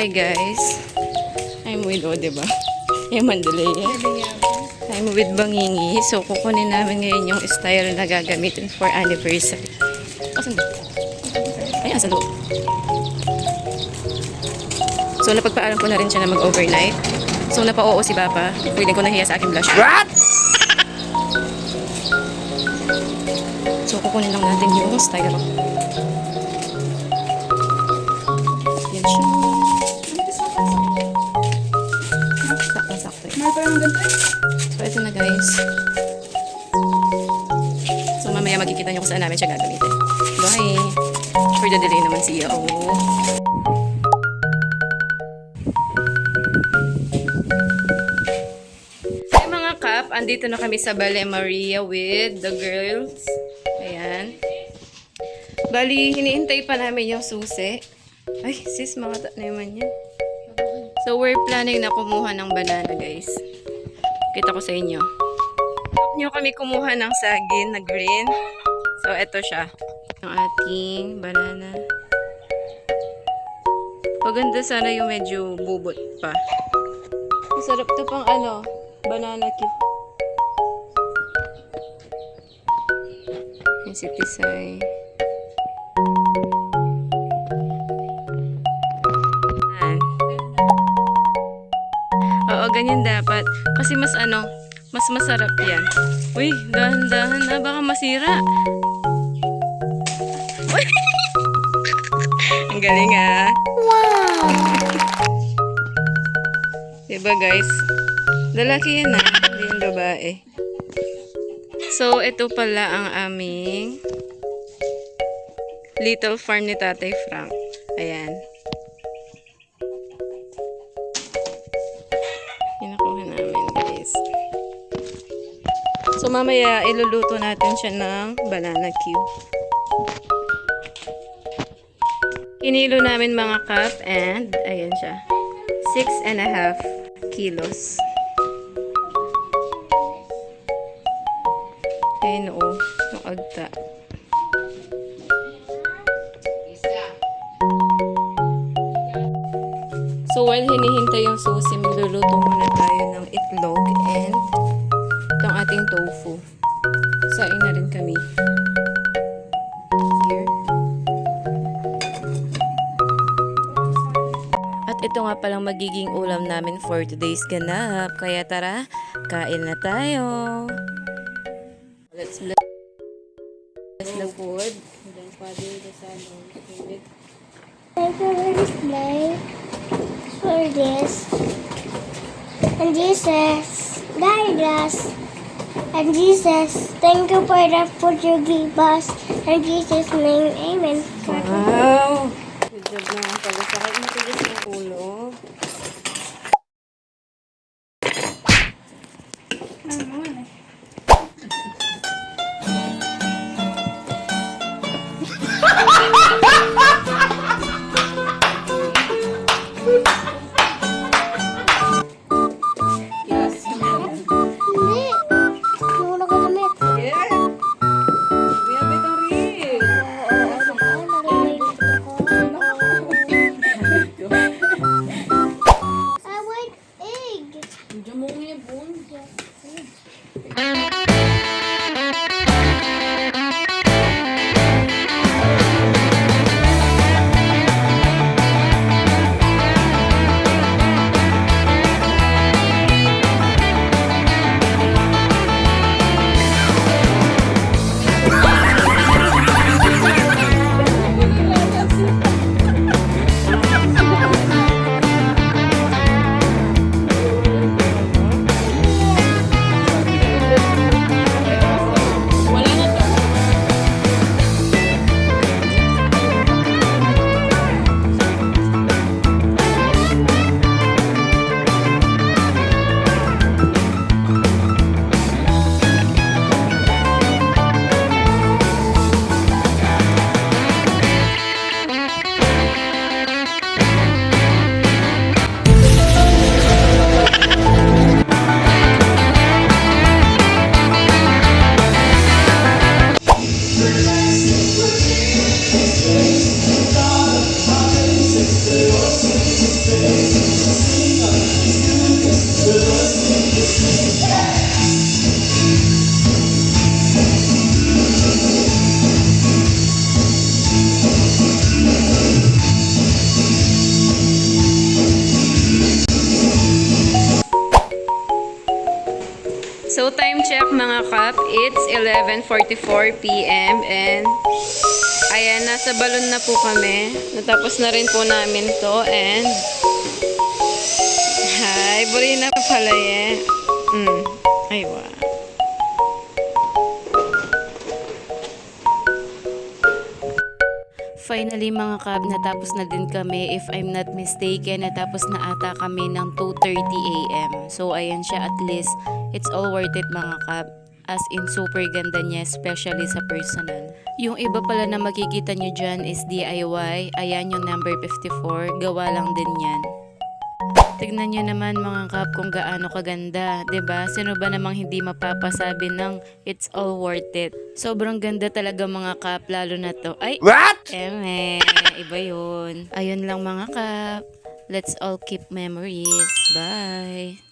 Hi guys. I'm with diba? Yung Mandalay. I'm with Bangingi. So kukunin namin ngayon yung style na gagamitin for anniversary. Asan ba? Ay, asan loob? So napagpaalam ko na rin siya na mag-overnight. So napa-oo si Papa. Pwede ko nahiya sa aking blush. What? So kukunin lang natin yung style. Yan siya. Sakto. So ito na guys. So mamaya magkikita nyo kung saan namin siya gagamitin. Bye! For the delay naman siya. Oh. Hi mga kap! Andito na kami sa Ballet Maria with the girls. Ayan. Bali, hinihintay pa namin yung susi. Ay, sis, makata na naman yan. So, we're planning na kumuha ng banana, guys. Kita ko sa inyo. Huwag nyo kami kumuha ng saging na green. So, eto siya. Ang ating banana. Maganda sana yung medyo bubot pa. Masarap to pang banana cue. Yung si Tisay. Oo, ganyan dapat. Kasi mas mas masarap yan. Uy, dahan-dahan na. Baka masira. Uy! Ang galing Wow! Diba guys? Lalaki yan hindi yung babae. So, ito pala ang aming little farm ni Tatay Frank. Ayan. Nakuha namin guys. So mamaya iluluto natin siya ng banana cube. Kinilo namin mga cup and ayan siya. 6.5 kilos. Ayun o. Yung agta. So while hinihintay yung susi, magluluto muna tayo ng itlog and itong ating tofu. Saing na rin kami. Here. At ito nga palang magiging ulam namin for today's ganap. Kaya tara, kain na tayo. Let's bless the food. And then Father, the Son, and the Spirit. My favorite play for this. And Jesus, guide us. And Jesus, thank you for the food you give us. In Jesus' name, amen. Wow! Good job naman pala. Sakit matigas ng ulo. Hindi. Hindi ko nagamit. Yeah! Biyabit ang rin! Oo, nagamit ko. o'clock mga kap. It's 11:44 p.m. and ayan, nasa balon na po kami. Natapos na rin po namin to and hi, buri na pala eh. Ay, wow. Finally mga kab, natapos na din kami. If I'm not mistaken, natapos na ata kami ng 2:30 a.m. So ayan siya, at least it's all worth it mga kab. As in, super ganda niya, especially sa personal. Yung iba pala na makikita nyo dyan is DIY. Ayan yung number 54. Gawa lang din yan. Tignan nyo naman mga kap kung gaano kaganda. 'Di ba? Sino ba namang hindi mapapasabi ng it's all worth it? Sobrang ganda talaga mga kap, lalo na to. Ay! What? Iba yun. Ayun lang mga kap. Let's all keep memories. Bye!